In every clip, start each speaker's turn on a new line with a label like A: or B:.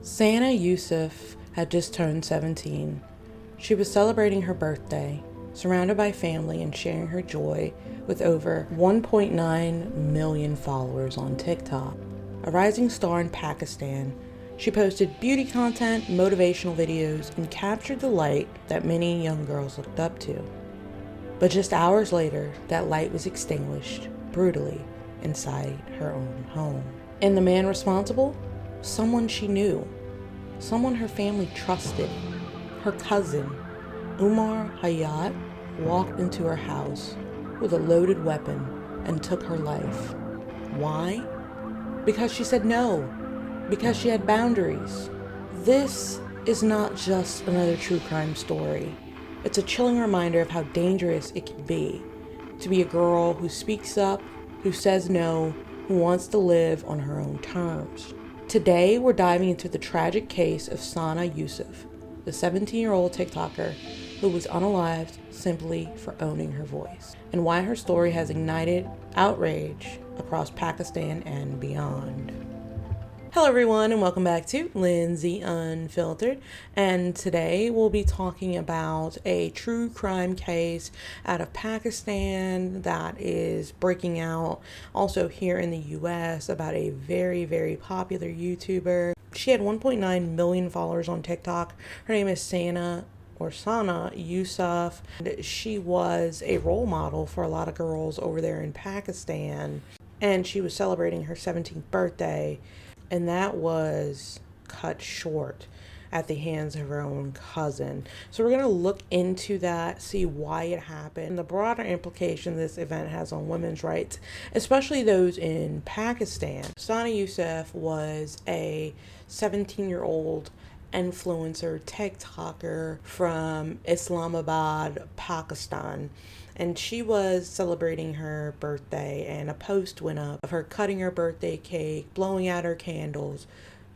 A: Sana Yousef had just turned 17. She was celebrating her birthday, surrounded by family and sharing her joy with over 1.9 million followers on TikTok. A rising star in Pakistan, she posted beauty content, motivational videos, and captured the light that many young girls looked up to. But just hours later, that light was extinguished brutally inside her own home. And the man responsible? Someone she knew, someone her family trusted. Her cousin, Umar Hayat, walked into her house with a loaded weapon and took her life. Why? Because she said no, because she had boundaries. This is not just another true crime story. It's a chilling reminder of how dangerous it can be to be a girl who speaks up, who says no, who wants to live on her own terms. Today, we're diving into the tragic case of Sana Yousef, the 17-year-old TikToker who was unalived simply for owning her voice, and why her story has ignited outrage across Pakistan and beyond. Hello everyone, and welcome back to Lindsay Unfiltered, and today we'll be talking about a true crime case out of Pakistan that is breaking out also here in the US about a very popular YouTuber. She had 1.9 million followers on TikTok. Her name is Sana Yousef. She was a role model for a lot of girls over there in Pakistan, and she was celebrating her 17th birthday. And that was cut short at the hands of her own cousin. So we're going to look into that, see why it happened, and the broader implication this event has on women's rights, especially those in Pakistan. Sana Yousef was a 17-year-old influencer TikToker from Islamabad, Pakistan. And she was celebrating her birthday, and a post went up of her cutting her birthday cake, blowing out her candles.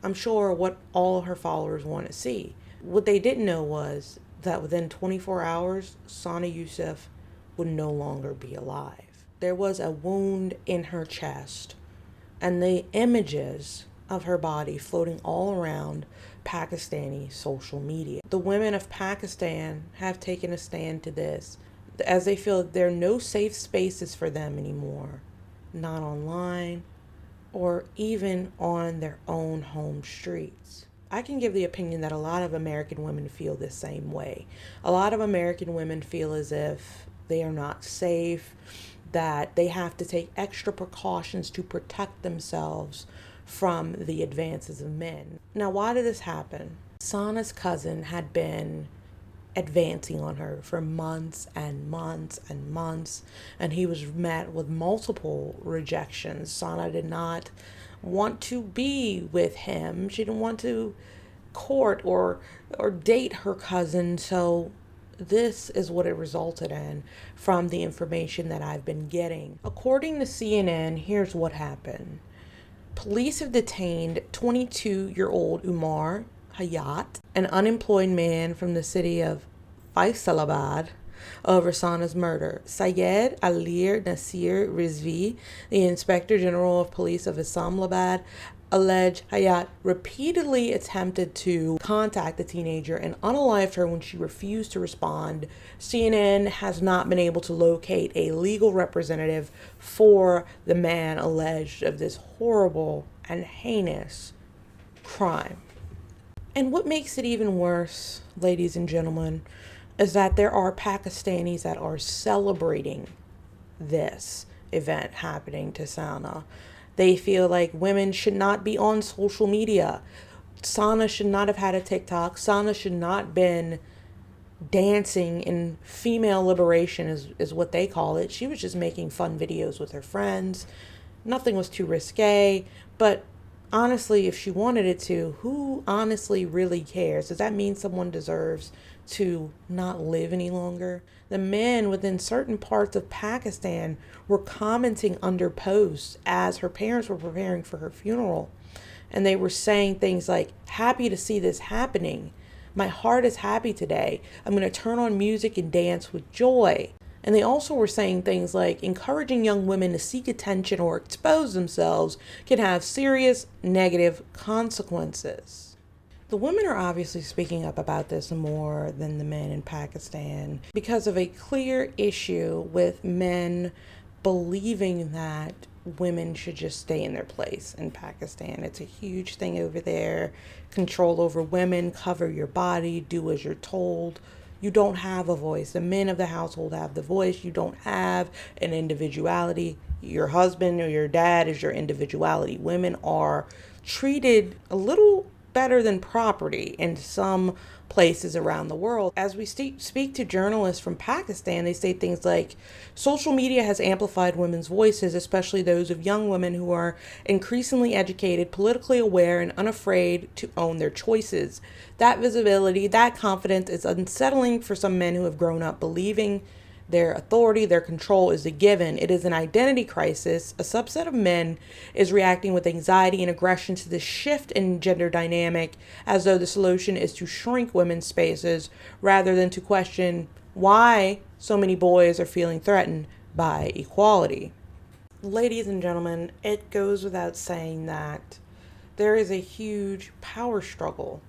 A: I'm sure what all her followers want to see. What they didn't know was that within 24 hours, Sana Yousef would no longer be alive. There was a wound in her chest, and the images of her body floating all around Pakistani social media. The women of Pakistan have taken a stand to this, as they feel there are no safe spaces for them anymore, not online or even on their own home streets. I can give the opinion that a lot of American women feel the same way. A lot of American women feel as if they are not safe, that they have to take extra precautions to protect themselves from the advances of men. Now, why did this happen? Sana's cousin had been advancing on her for months and months and months, and he was met with multiple rejections. Sana did not want to be with him. She didn't want to court or date her cousin. So this is what it resulted in from the information that I've been getting. According to CNN, here's what happened. Police have detained 22-year-old Umar Hayat, an unemployed man from the city of Faisalabad, over Sana's murder. Syed Alir Nasir Rizvi, the Inspector General of Police of Islamabad, alleged Hayat repeatedly attempted to contact the teenager and unalived her when she refused to respond. CNN has not been able to locate a legal representative for the man alleged of this horrible and heinous crime. And what makes it even worse, ladies and gentlemen, is that there are Pakistanis that are celebrating this event happening to Sana. They feel like women should not be on social media. Sana should not have had a TikTok. Sana should not been dancing in female liberation is what they call it. She was just making fun videos with her friends. Nothing was too risque, but honestly, if she wanted it to, who honestly really cares? Does that mean someone deserves to not live any longer? The men within certain parts of Pakistan were commenting under posts as her parents were preparing for her funeral. And they were saying things like, happy to see this happening. My heart is happy today. I'm going to turn on music and dance with joy. And they also were saying things like encouraging young women to seek attention or expose themselves can have serious negative consequences. The women are obviously speaking up about this more than the men in Pakistan because of a clear issue with men believing that women should just stay in their place in Pakistan. It's a huge thing over there. Control over women, cover your body, do as you're told. You don't have a voice. The men of the household have the voice. You don't have an individuality. Your husband or your dad is your individuality. Women are treated a little better than property in some places around the world. As we speak to journalists from Pakistan, they say things like, social media has amplified women's voices, especially those of young women who are increasingly educated, politically aware, and unafraid to own their choices. That visibility, that confidence is unsettling for some men who have grown up believing their authority, their control is a given. It is an identity crisis. A subset of men is reacting with anxiety and aggression to this shift in gender dynamic, as though the solution is to shrink women's spaces rather than to question why so many boys are feeling threatened by equality. Ladies and gentlemen, it goes without saying that there is a huge power struggle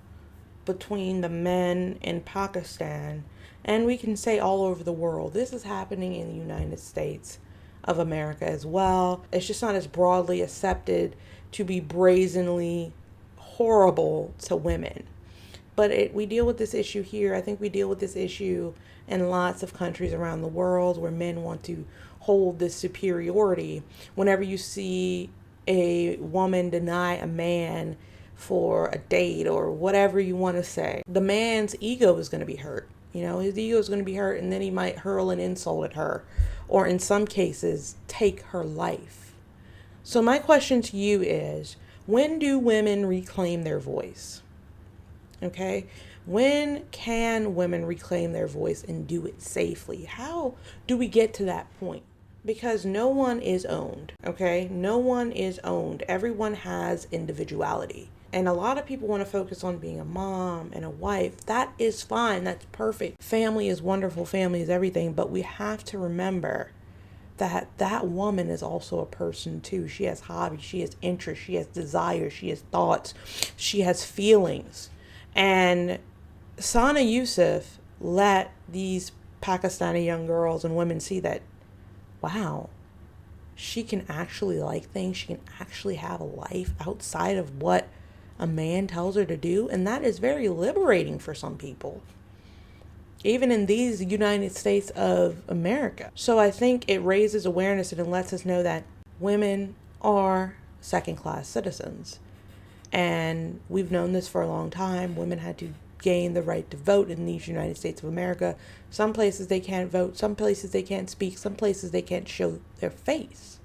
A: between the men in Pakistan, and we can say all over the world. This is happening in the United States of America as well. It's just not as broadly accepted to be brazenly horrible to women. But we deal with this issue here. I think we deal with this issue in lots of countries around the world where men want to hold this superiority. Whenever you see a woman deny a man for a date or whatever you want to say, the man's ego is going to be hurt. His ego is going to be hurt, and then he might hurl an insult at her, or in some cases, take her life. So my question to you is, when do women reclaim their voice? Okay? When can women reclaim their voice and do it safely? How do we get to that point? Because no one is owned, okay? No one is owned. Everyone has individuality. And a lot of people want to focus on being a mom and a wife. That is fine. That's perfect. Family is wonderful. Family is everything. But we have to remember that that woman is also a person too. She has hobbies. She has interests. She has desires. She has thoughts. She has feelings. And Sana Yousef let these Pakistani young girls and women see that, wow, she can actually like things. She can actually have a life outside of what a man tells her to do. And that is very liberating for some people, even in these United States of America. So I think it raises awareness and it lets us know that women are second-class citizens. And we've known this for a long time. Women had to gain the right to vote in these United States of America. Some places they can't vote. Some places they can't speak. Some places they can't show their face.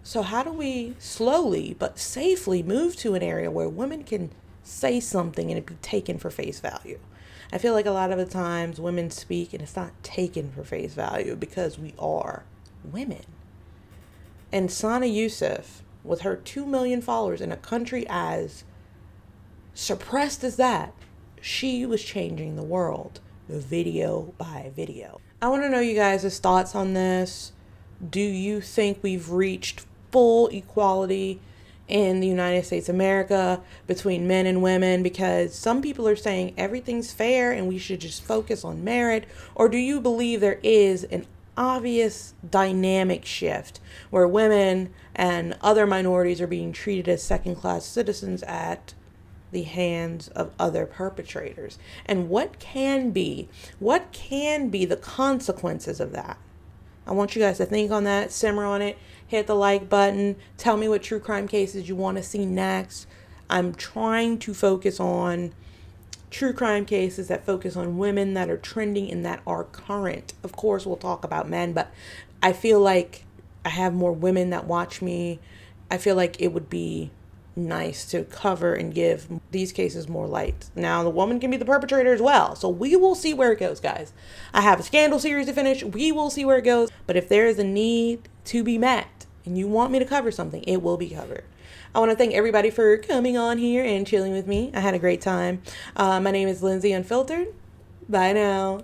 A: So how do we slowly but safely move to an area where women can say something and it be taken for face value? I feel like a lot of the times women speak and it's not taken for face value because we are women. And Sana Yousef, with her 2 million followers in a country as suppressed as that, she was changing the world video by video. I want to know you guys' thoughts on this. Do you think we've reached full equality in the United States of America between men and women? Because some people are saying everything's fair and we should just focus on merit. Or do you believe there is an obvious dynamic shift where women and other minorities are being treated as second-class citizens at the hands of other perpetrators? And what can be the consequences of that? I want you guys to think on that, simmer on it, hit the like button, tell me what true crime cases you want to see next. I'm trying to focus on true crime cases that focus on women that are trending and that are current. Of course, we'll talk about men, but I feel like I have more women that watch me. I feel like it would be nice to cover and give these cases more light. Now, the woman can be the perpetrator as well. So we will see where it goes, guys. I have a scandal series to finish. We will see where it goes. But if there is a need to be met and you want me to cover something, it will be covered. I want to thank everybody for coming on here and chilling with me. I had a great time. My name is Lindsay Unfiltered. Bye now.